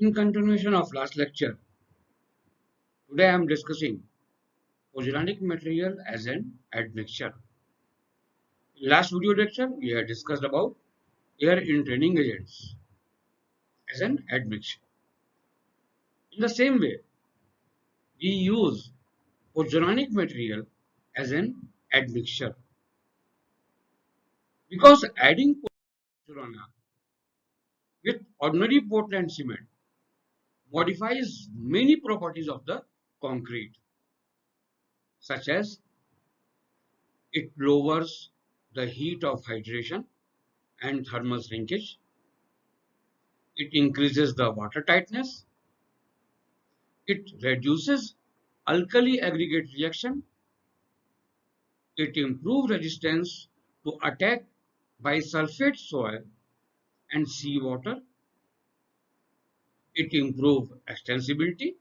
In continuation of last lecture, today I am discussing pozzolanic material as an admixture. In last video lecture, we had discussed about air entraining agents as an admixture. In the same way, we use pozzolanic material as an admixture because adding pozzolana with ordinary Portland cement modifies many properties of the concrete, such as it lowers the heat of hydration and thermal shrinkage. It increases the water tightness. It reduces alkali aggregate reaction. It improves resistance to attack by sulfate soil and seawater. It improves extensibility.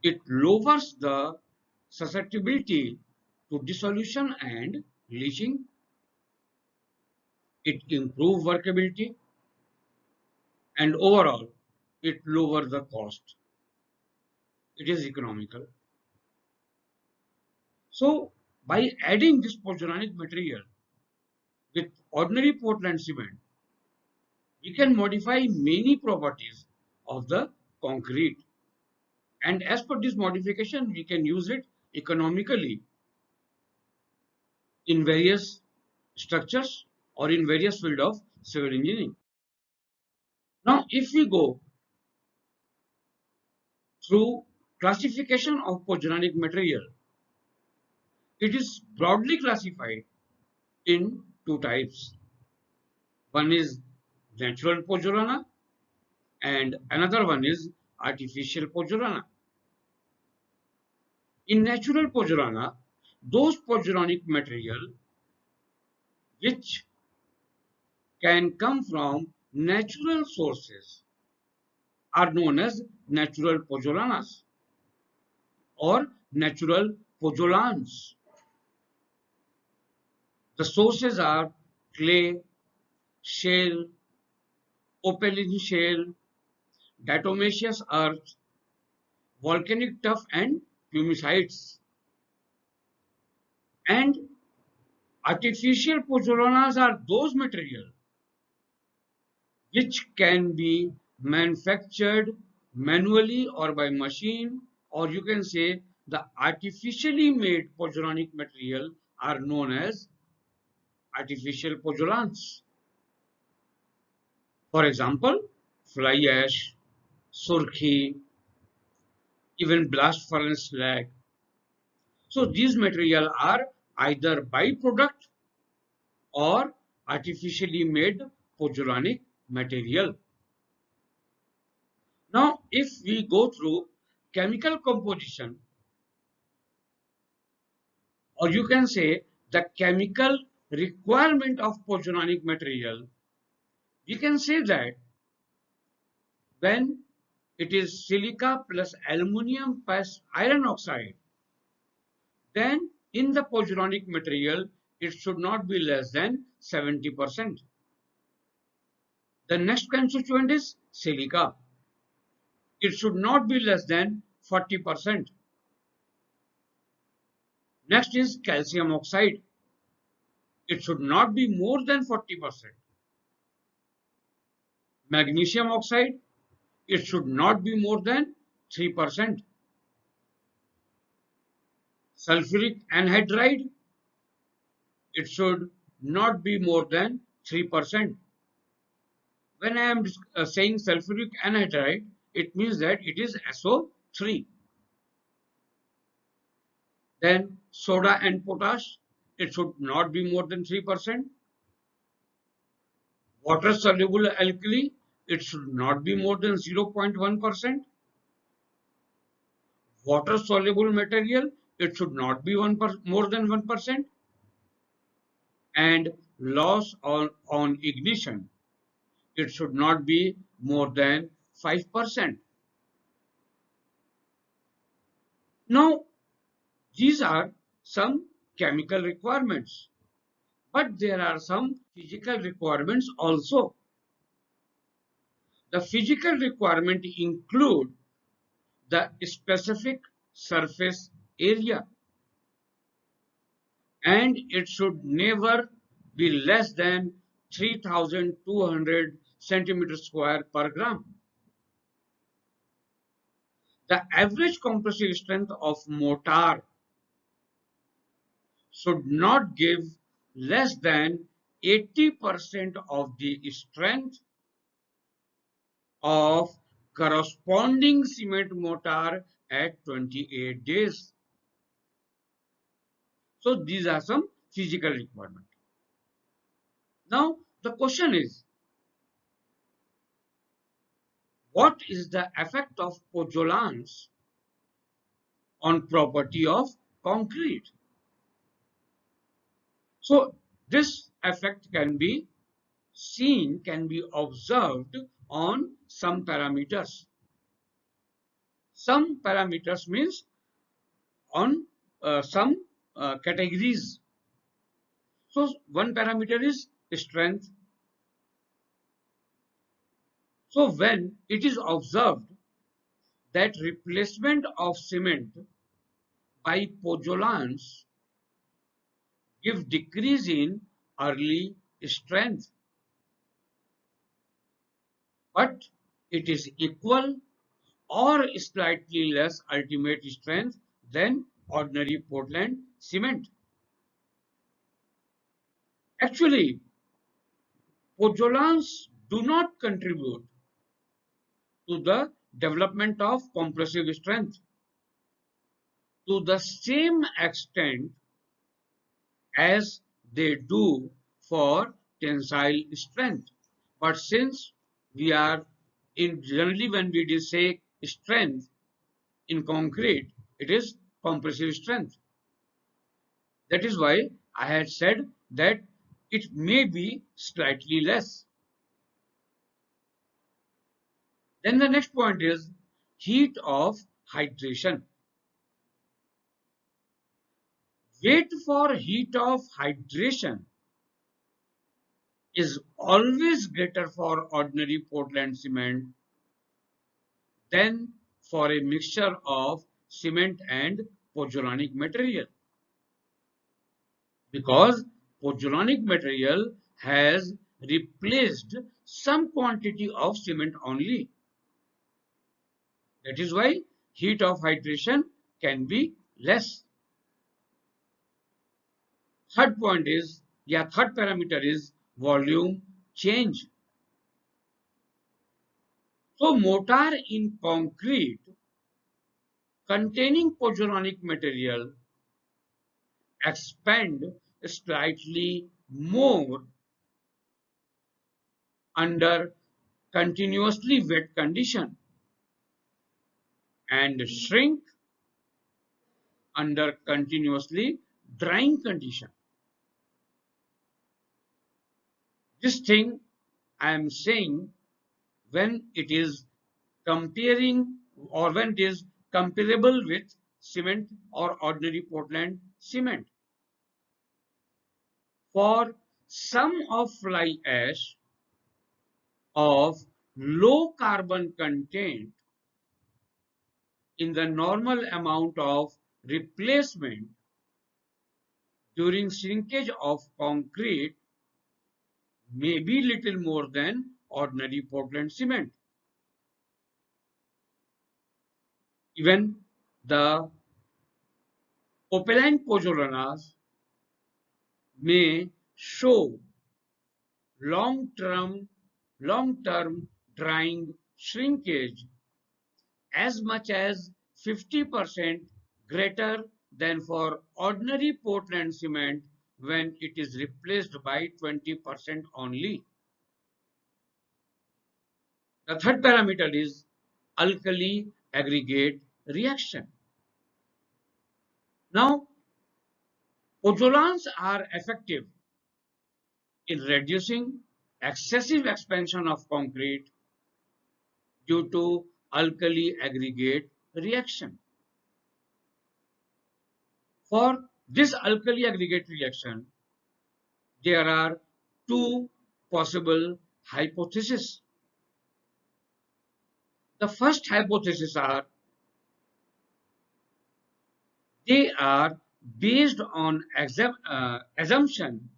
It lowers the susceptibility to dissolution and leaching. It improves workability, and overall it lowers the cost. It is economical. So by adding this pozzolanic material with ordinary Portland cement, we can modify many properties of the concrete, and as per this modification we can use it economically in various structures or in various field of civil engineering. Now if we go through classification of pozzolanic material, it is broadly classified in two types. One is natural pozzolana and another one is artificial pozzolana. In natural pozzolana, those pozzolanic material which can come from natural sources are known as natural pozzolanas or natural pozzolans. The sources are clay, shale, opaline shale, diatomaceous earth, volcanic tuff and pumicides. And artificial pozzolanas are those material which can be manufactured manually or by machine, or you can say the artificially made pozzolanic material are known as artificial pozzolans. For example, fly ash, surkhi, even blast furnace slag. So these material are either byproduct or artificially made pozzolanic material. Now, if we go through chemical composition, or you can say the chemical requirement of pozzolanic material, we can say that when it is silica plus aluminum plus iron oxide, then in the pozzolanic material it should not be less than 70%. The next constituent is silica. It should not be less than 40%. Next is calcium oxide. It should not be more than 40%. Magnesium oxide, it should not be more than 3%. Sulfuric anhydride, it should not be more than 3%. When I am saying sulfuric anhydride, it means that it is SO3. Then soda and potash, it should not be more than 3%. Water soluble alkali, it should not be more than 0.1%. Water soluble material, it should not be more than 1%. And loss on ignition, it should not be more than 5%. Now, these are some chemical requirements, but there are some physical requirements also. The physical requirement include the specific surface area, and it should never be less than 3,200 centimeters square per gram. The average compressive strength of mortar should not give less than 80% of the strength of corresponding cement mortar at 28 days. So these are some physical requirements. Now the question is, what is the effect of pozzolans on property of concrete? So this effect can be seen, can be observed on some parameters. Some parameters means on some categories. So one parameter is strength. So when it is observed that replacement of cement by pozzolans give decrease in early strength, but it is equal or slightly less ultimate strength than ordinary Portland cement. Actually, pozzolans do not contribute to the development of compressive strength to the same extent as they do for tensile strength. But since we are generally when we say strength in concrete, it is compressive strength. That is why I had said that it may be slightly less. Then the next point is heat of hydration. Wait for heat of hydration is always greater for ordinary Portland cement than for a mixture of cement and pozzolanic material, because pozzolanic material has replaced some quantity of cement only. That is why heat of hydration can be less. Third point is, third parameter is volume change. So mortar in concrete containing pozzolanic material expand slightly more under continuously wet condition and shrink under continuously drying condition. This thing I am saying when it is comparing or when it is comparable with cement or ordinary Portland cement. For some of fly ash of low carbon content in the normal amount of replacement during shrinkage of concrete may be little more than ordinary Portland cement. Even the opaline pozzolanas may show long-term drying shrinkage as much as 50% greater than for ordinary Portland cement when it is replaced by 20% only. The third parameter is alkali aggregate reaction. Now, pozzolans are effective in reducing excessive expansion of concrete due to alkali aggregate reaction. For this alkali aggregate reaction, there are two possible hypotheses. The first hypothesis are they are based on assumption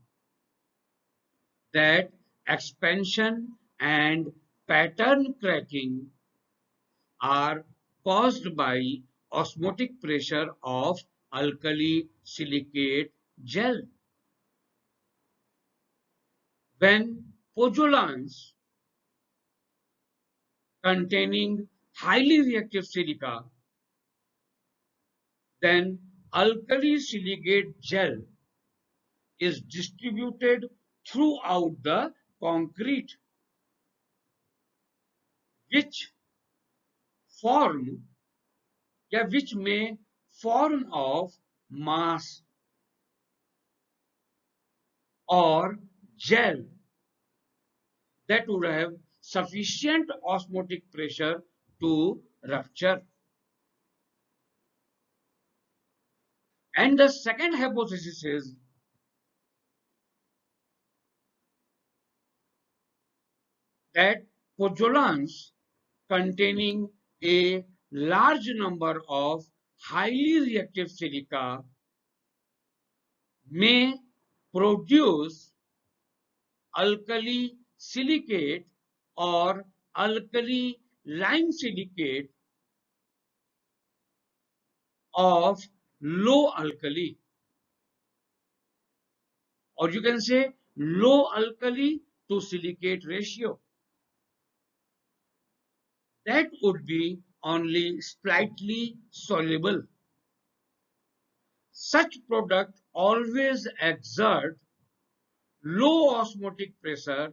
that expansion and pattern cracking are caused by osmotic pressure of alkali silicate gel. When pozzolans containing highly reactive silica, then alkali silicate gel is distributed throughout the concrete, which form which may form of mass or gel that would have sufficient osmotic pressure to rupture. And the second hypothesis is that pozzolans containing a large number of highly reactive silica may produce alkali silicate or alkali lime silicate of low alkali, or you can say low alkali to silicate ratio. That would be only slightly soluble. Such product always exert low osmotic pressure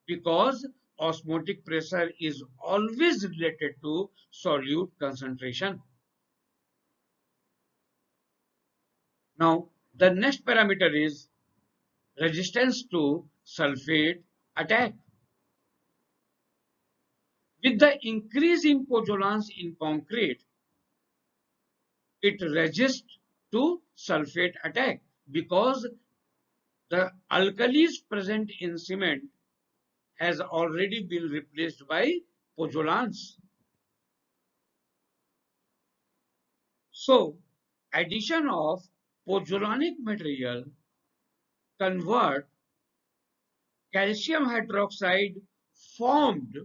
because osmotic pressure is always related to solute concentration. Now, the next parameter is resistance to sulfate attack. With the increase in pozzolans in concrete, it resists to sulfate attack because the alkalis present in cement has already been replaced by pozzolans. So, addition of pozzolanic material convert calcium hydroxide formed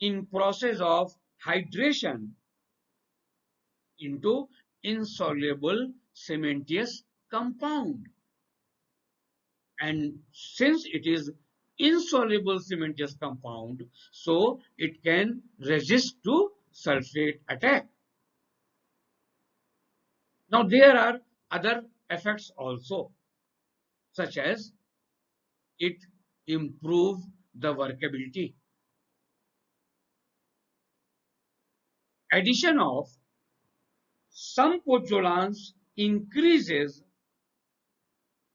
in process of hydration into insoluble cementitious compound. And since it is insoluble cementitious compound, so it can resist to sulfate attack. Now there are other effects also, such as it improve the workability. Addition of some pozzolans increases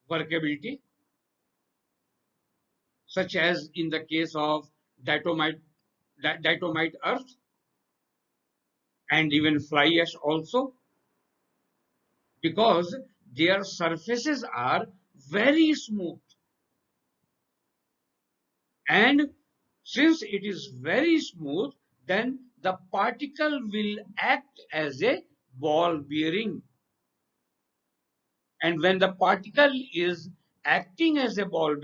workability, such as in the case of diatomite earth and even fly ash also, because their surfaces are very smooth, and since it is very smooth, then the particle will act as a ball bearing, and when the particle is acting as a ball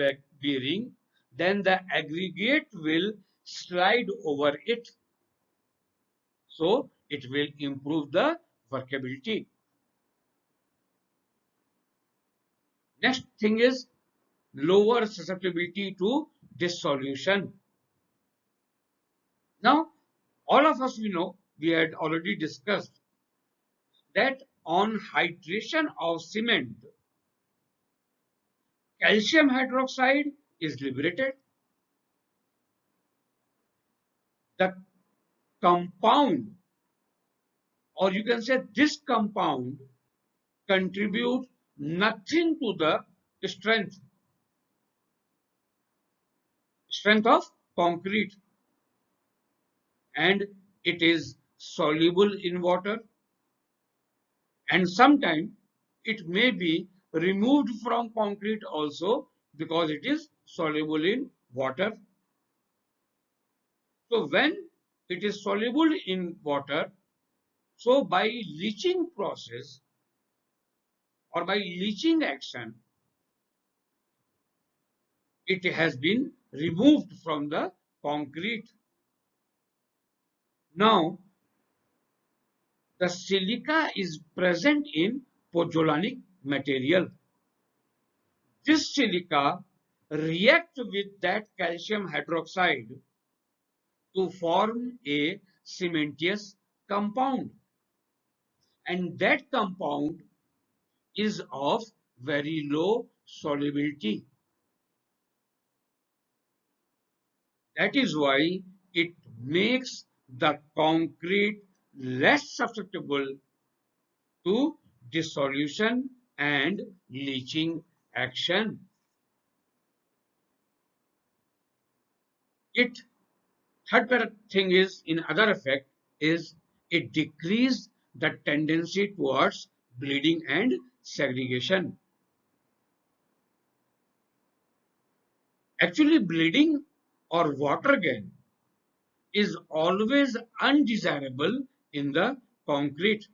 bearing, then the aggregate will slide over it, so it will improve the workability. Next thing is lower susceptibility to dissolution. Now, all of us, we know, we had already discussed that on hydration of cement, calcium hydroxide is liberated. The compound, or you can say this compound, contribute nothing to the strength of concrete, and it is soluble in water, and sometimes it may be removed from concrete also because it is soluble in water. So when it is soluble in water. So by leaching process or by leaching action, it has been removed from the concrete. Now, the silica is present in pozzolanic material. This silica reacts with that calcium hydroxide to form a cementitious compound, and that compound is of very low solubility. That is why it makes the concrete less susceptible to dissolution and leaching action. It third thing is in other effect is it decreases the tendency towards bleeding and segregation. Actually, bleeding or water gain is always undesirable in the concrete,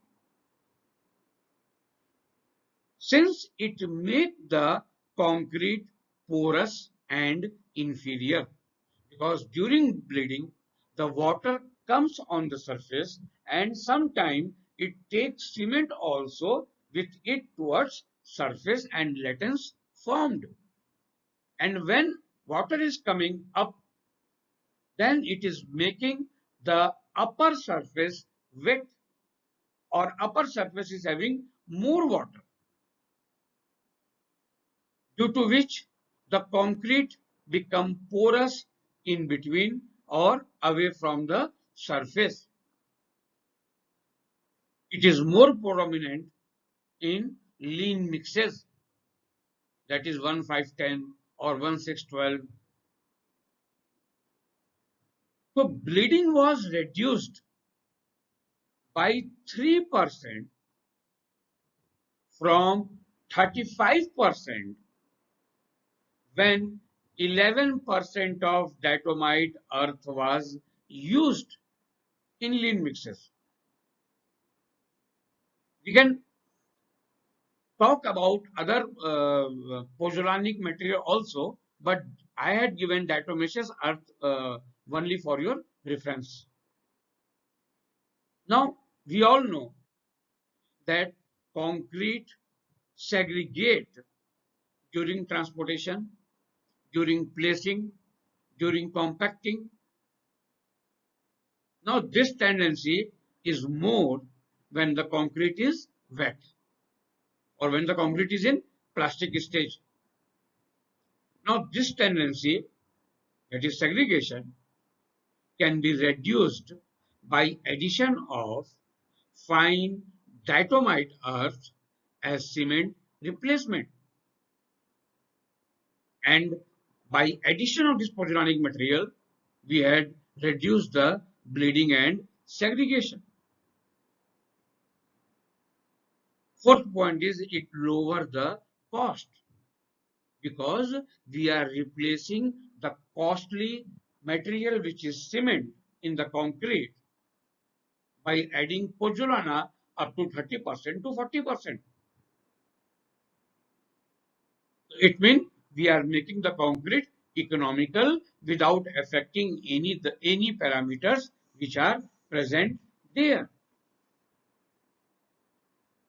since it makes the concrete porous and inferior, because during bleeding the water comes on the surface and sometimes it takes cement also with it towards surface and lattice formed, and when water is coming up, then it is making the upper surface wet, or upper surface is having more water, due to which the concrete become porous in between or away from the surface. It is more prominent in lean mixes, that is 1,5,10 or 1,6,12. So bleeding was reduced by 3% from 35% when 11% of diatomite earth was used in lean mixes. We can talk about other pozzolanic material also, but I had given diatomaceous earth only for your reference. Now, we all know that concrete segregate during transportation, during placing, during compacting. Now, this tendency is more when the concrete is wet or when the concrete is in plastic stage. Now, this tendency, that is segregation, can be reduced by addition of fine diatomite earth as cement replacement, and by addition of this pozzolanic material we had reduced the bleeding and segregation. Fourth point is it lower the cost, because we are replacing the costly material which is cement in the concrete by adding pozzolana up to 30% to 40%. It means we are making the concrete economical without affecting any parameters which are present there.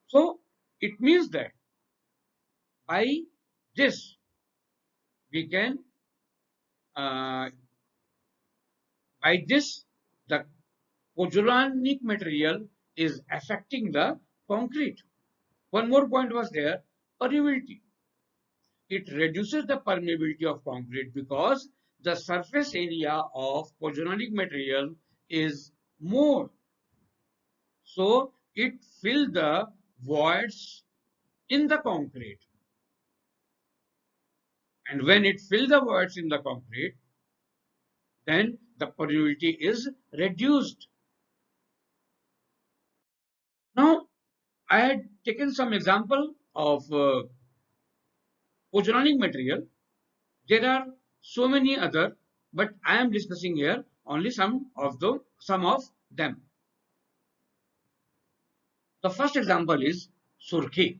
So it means that by this we can by this the pozzolanic material is affecting the concrete. One more point was there, permeability. It reduces the permeability of concrete because the surface area of pozzolanic material is more. So it fills the voids in the concrete. And when it fills the voids in the concrete, then the permeability is reduced. Now, I had taken some example of pozzolanic material. There are so many other, but I am discussing here only some of them. The first example is Surkhi.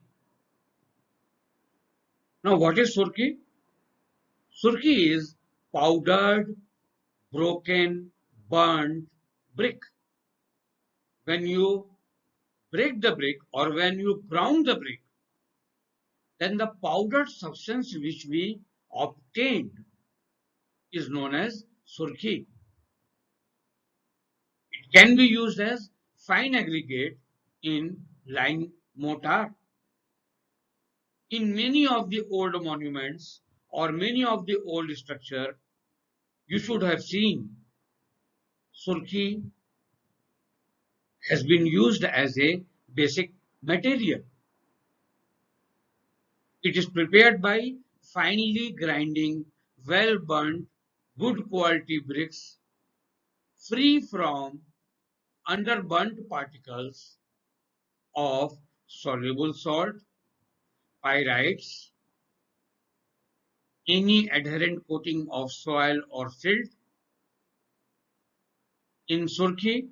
Now, what is Surkhi? Surkhi is powdered, broken, burnt brick. When you break the brick or when you ground the brick, then the powdered substance which we obtained is known as Surkhi. It can be used as fine aggregate in lime mortar. In many of the old monuments or many of the old structure, you should have seen Surkhi has been used as a basic material. It is prepared by finely grinding well burnt good quality bricks free from underburnt particles of soluble salt, pyrites, any adherent coating of soil or silt. In Surkhi,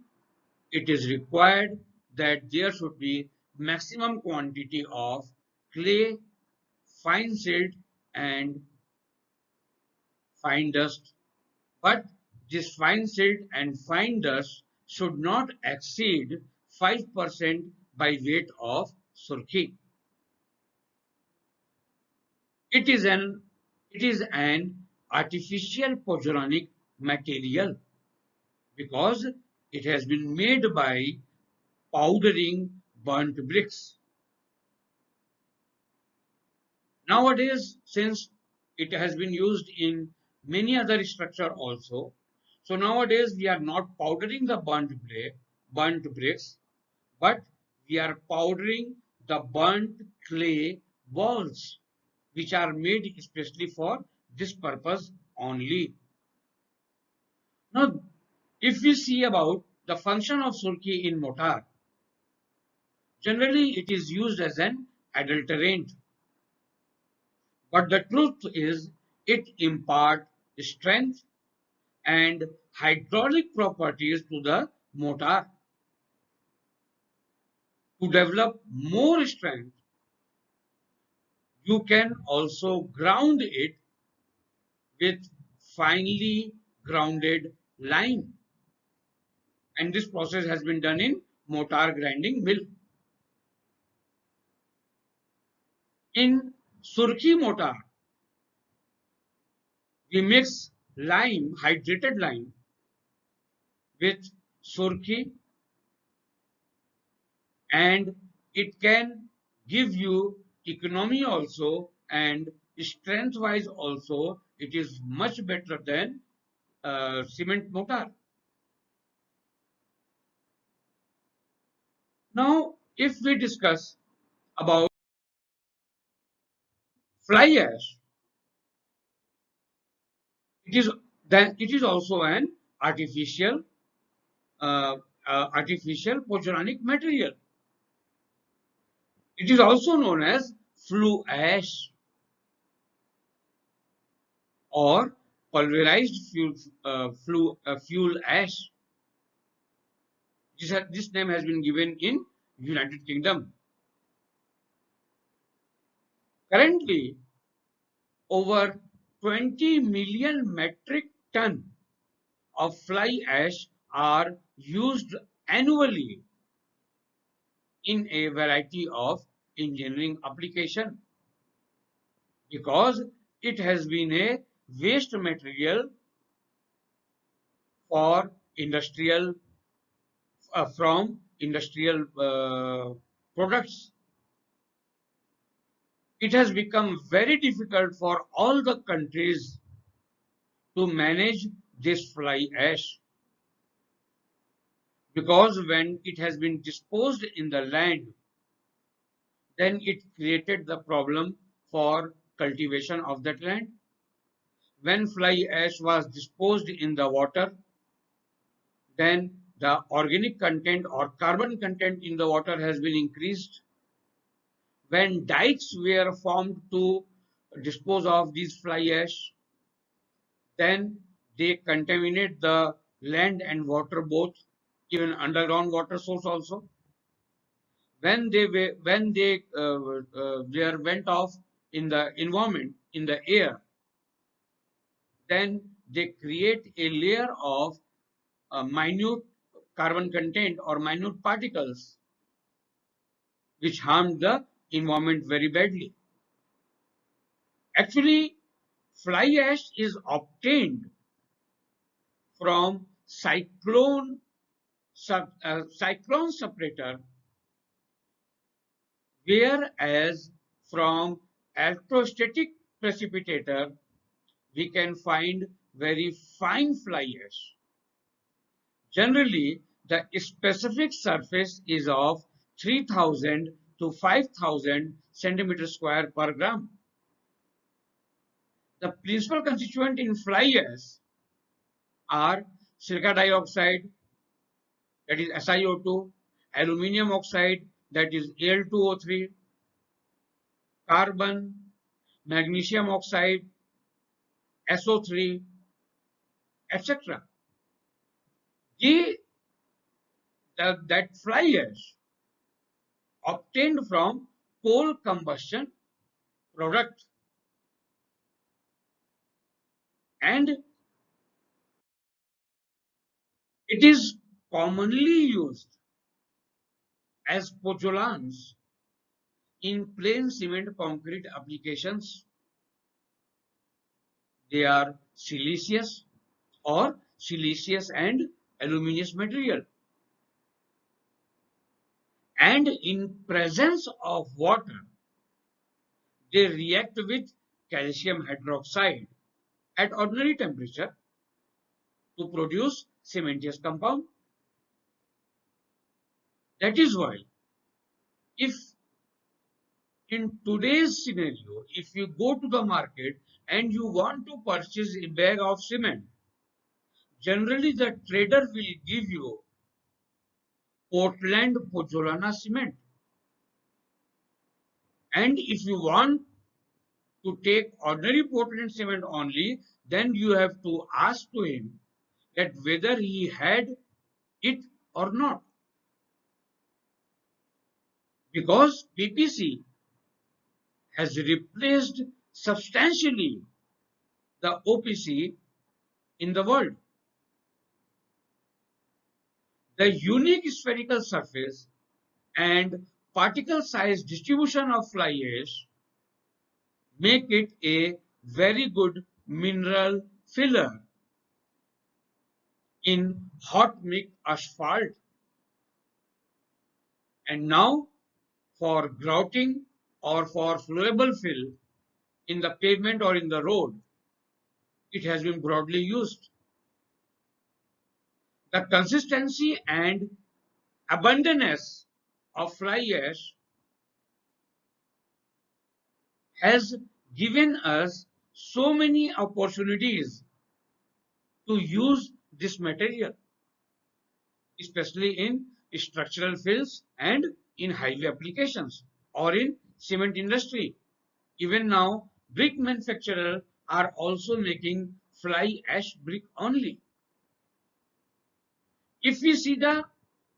it is required that there should be maximum quantity of clay, fine silt and fine dust. But this fine silt and fine dust should not exceed 5% by weight of Surkhi. It is an artificial pozzolanic material because it has been made by powdering burnt bricks. Nowadays, since it has been used in many other structure also, so nowadays we are not powdering the burnt bricks, but we are powdering the burnt clay balls, which are made especially for this purpose only. Now, if we see about the function of Surkhi in mortar, generally it is used as an adulterant. But the truth is, it imparts strength and hydraulic properties to the mortar. To develop more strength, you can also ground it with finely grounded lime. And this process has been done in mortar grinding mill. In Surkhi mortar, we mix lime, hydrated lime, with Surkhi, and it can give you economy also, and strength wise also it is much better than cement mortar. Now, if we discuss about fly ash, it is also an artificial artificial pozzolanic material. It is also known as flue ash or pulverized fuel ash. This name has been given in United Kingdom. Currently, over 20 million metric ton of fly ash are used annually in a variety of engineering application because it has been a waste material for industrial from industrial products. It has become very difficult for all the countries to manage this fly ash because when it has been disposed in the land, then it created the problem for cultivation of that land. When fly ash was disposed in the water, then the organic content or carbon content in the water has been increased. When dikes were formed to dispose of these fly ash, then they contaminate the land and water both, even underground water source also. When they went off in the environment, in the air, then they create a layer of minute carbon content or minute particles which harm the environment very badly. Actually, fly ash is obtained from cyclone separator, whereas from electrostatic precipitator we can find very fine fly ash. Generally, the specific surface is of 3000 to 5000 centimeters square per gram. The principal constituent in fly ash are silica dioxide, that is SiO2, aluminium oxide, that is Al2O3, carbon, magnesium oxide, SO3, etc. That fly ash obtained from coal combustion product, and it is commonly used as pozzolans in plain cement concrete applications. They are siliceous or siliceous and aluminous material, and in presence of water they react with calcium hydroxide at ordinary temperature to produce cementitious compound. That is why, if in today's scenario, if you go to the market and you want to purchase a bag of cement, generally the trader will give you Portland Pozzolana cement. And if you want to take ordinary Portland cement only, then you have to ask to him that whether he had it or not. Because PPC has replaced substantially the OPC in the world. The unique spherical surface and particle size distribution of fly ash make it a very good mineral filler in hot mix asphalt. And now, for grouting or for flowable fill in the pavement or in the road, it has been broadly used. The consistency and abundance of fly ash has given us so many opportunities to use this material, especially in structural fills and in highway applications or in cement industry. Even now, brick manufacturers are also making fly ash brick only. If we see the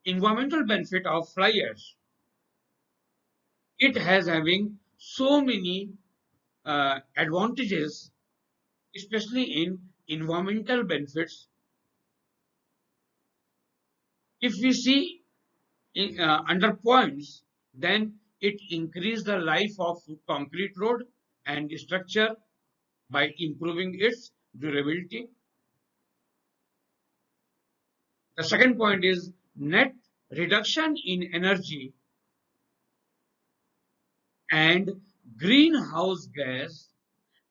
environmental benefit of fly ash, it has having so many advantages, especially in environmental benefits. If we see under points, then it increases the life of concrete road and structure by improving its durability. The second point is net reduction in energy and greenhouse gas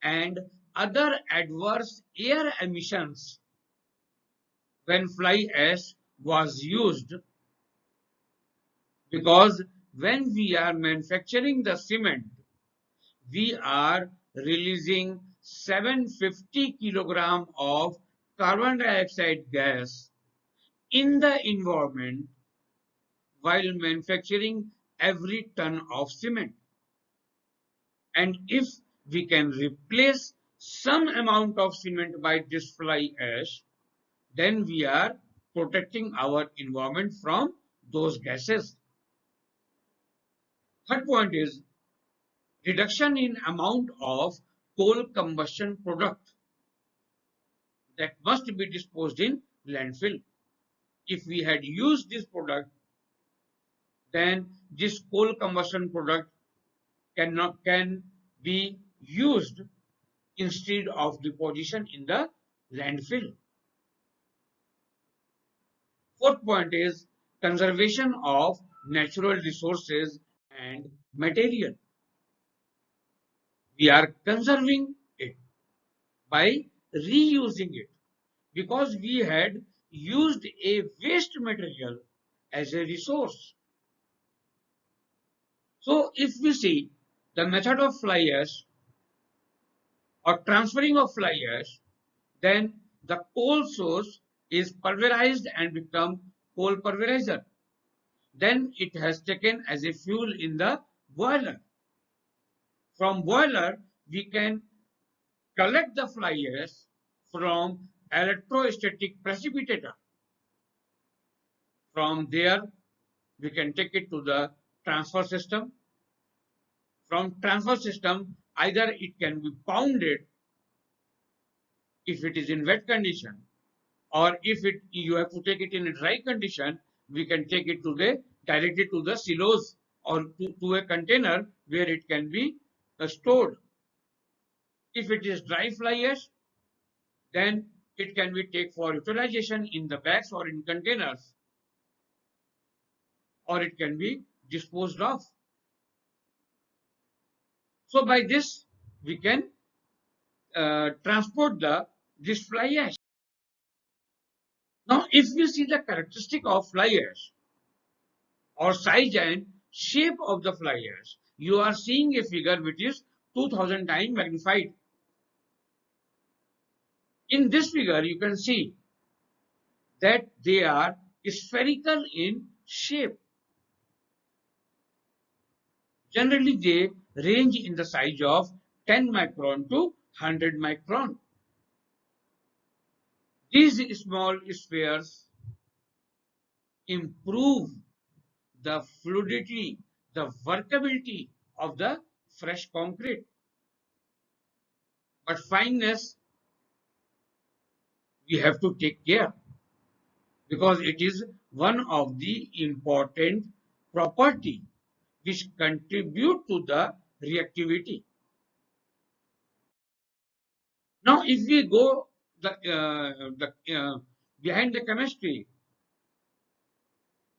and other adverse air emissions when fly ash was used, because when we are manufacturing the cement, we are releasing 750 kilogram of carbon dioxide gas in the environment while manufacturing every ton of cement. And if we can replace some amount of cement by this fly ash, then we are protecting our environment from those gases. Third point is reduction in amount of coal combustion product that must be disposed in landfill. If we had used this product, then this coal combustion product can be used instead of deposition in the landfill. Fourth point is conservation of natural resources and material. We are conserving it by reusing it because we had used a waste material as a resource. So if we see the method of fly ash or transferring of fly ash, then the coal source is pulverized and become coal pulverizer. Then it has taken as a fuel in the boiler. From boiler, we can collect the fly ash from electrostatic precipitator. From there, we can take it to the transfer system. From transfer system, either it can be pounded if it is in wet condition, or if you have to take it in a dry condition, we can take it to the directly to the silos or to a container where it can be stored. If it is dry fly ash, then it can be taken for utilization in the bags or in containers, or it can be disposed of. So by this, we can transport this fly ash. Now, if we see the characteristic of fly ash or size and shape of the fly ash, you are seeing a figure which is 2000 times magnified. In this figure, you can see that they are spherical in shape. Generally, they range in the size of 10 micron to 100 micron. These small spheres improve the fluidity, the workability of the fresh concrete. But fineness, we have to take care because it is one of the important property which contribute to the reactivity. Now, if we go behind the chemistry,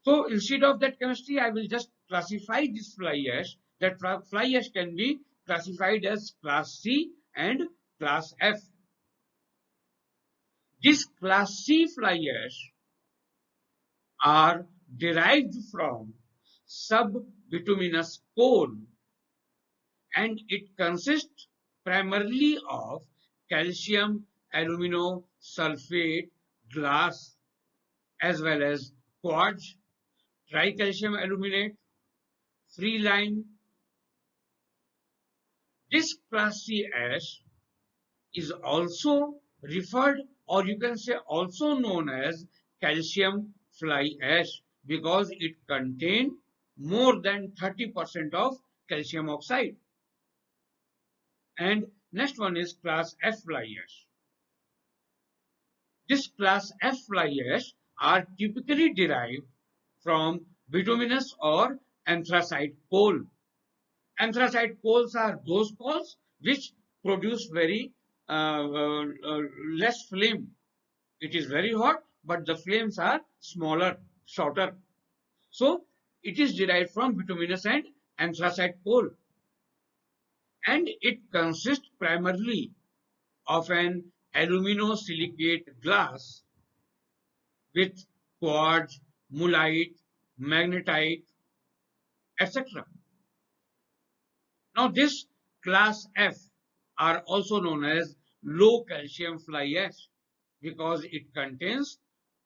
so instead of that chemistry, I will just classify this fly ash. That fly ash can be classified as class C and class F. This class C fly ash are derived from subbituminous coal, and it consists primarily of calcium aluminosulfate glass as well as quartz, tricalcium aluminate, free lime. This class C ash is also referred, or you can say also known as calcium fly ash, because it contains more than 30% of calcium oxide. And next one is class F fly ash. This class F fly ash are typically derived from bituminous or anthracite coal. Anthracite coals are those coals which produce very less flame. It is very hot, but the flames are smaller, shorter. So it is derived from bituminous and anthracite coal. And it consists primarily of an aluminosilicate glass with quartz, mullite, magnetite, etc. Now this class F are also known as low calcium fly ash because it contains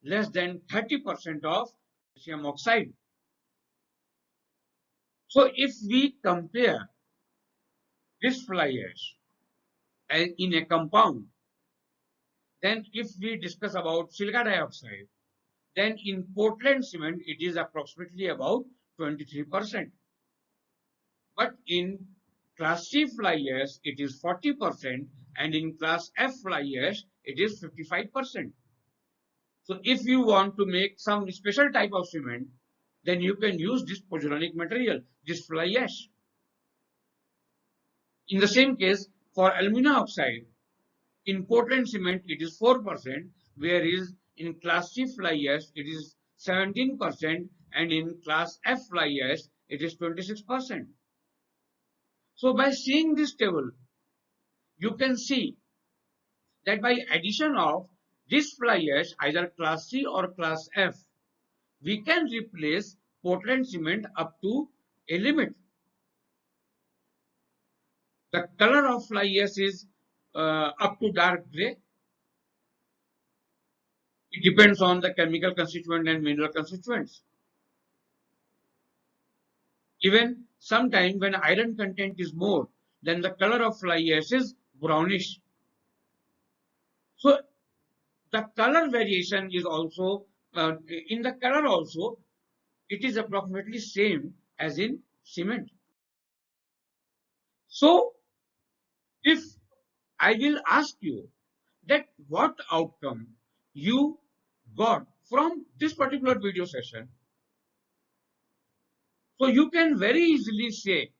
less than 30% of calcium oxide. So if we compare this fly ash in a compound, Then if we discuss about silica dioxide, then in Portland cement, it is approximately about 23%. But in class C fly ash, it is 40%, and in class F fly ash, it is 55%. So if you want to make some special type of cement, then you can use this pozzolanic material, this fly ash. In the same case, for alumina oxide, in Portland cement, it is 4%, whereas in class C fly ash, it is 17%, and in class F fly ash, it is 26%. So by seeing this table, you can see that by addition of this fly ash, either class C or class F, we can replace Portland cement up to a limit. The color of fly ash is up to dark gray. It depends on the chemical constituent and mineral constituents. Even sometime when iron content is more, then the color of fly ash is brownish. So the color variation is also in the color also, it is approximately same as in cement. So if I will ask you that what outcome you got from this particular video session, so you can very easily say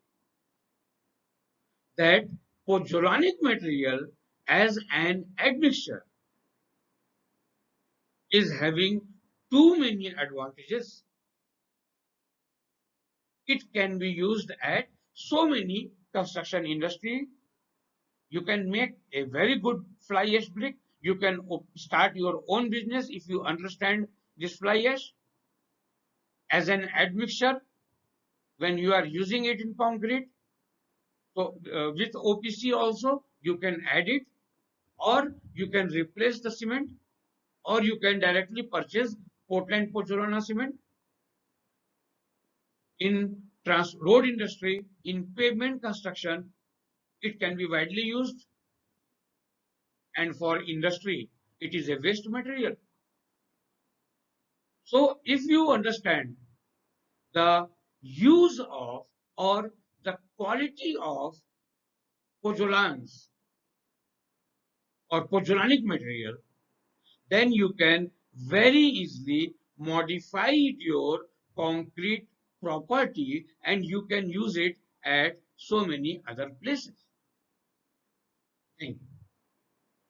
that pozzolanic material as an admixture is having too many advantages. It can be used at so many construction industry. You can make a very good fly ash brick. You can start your own business if you understand this fly ash as an admixture when you are using it in concrete. So with OPC also you can add it, or you can replace the cement, or you can directly purchase Portland Pozzolana cement. In road industry, in pavement construction, it can be widely used, and for industry, it is a waste material. So if you understand the use of or the quality of pozzolans or pozzolanic material, then you can very easily modify your concrete property and you can use it at so many other places. Thank you.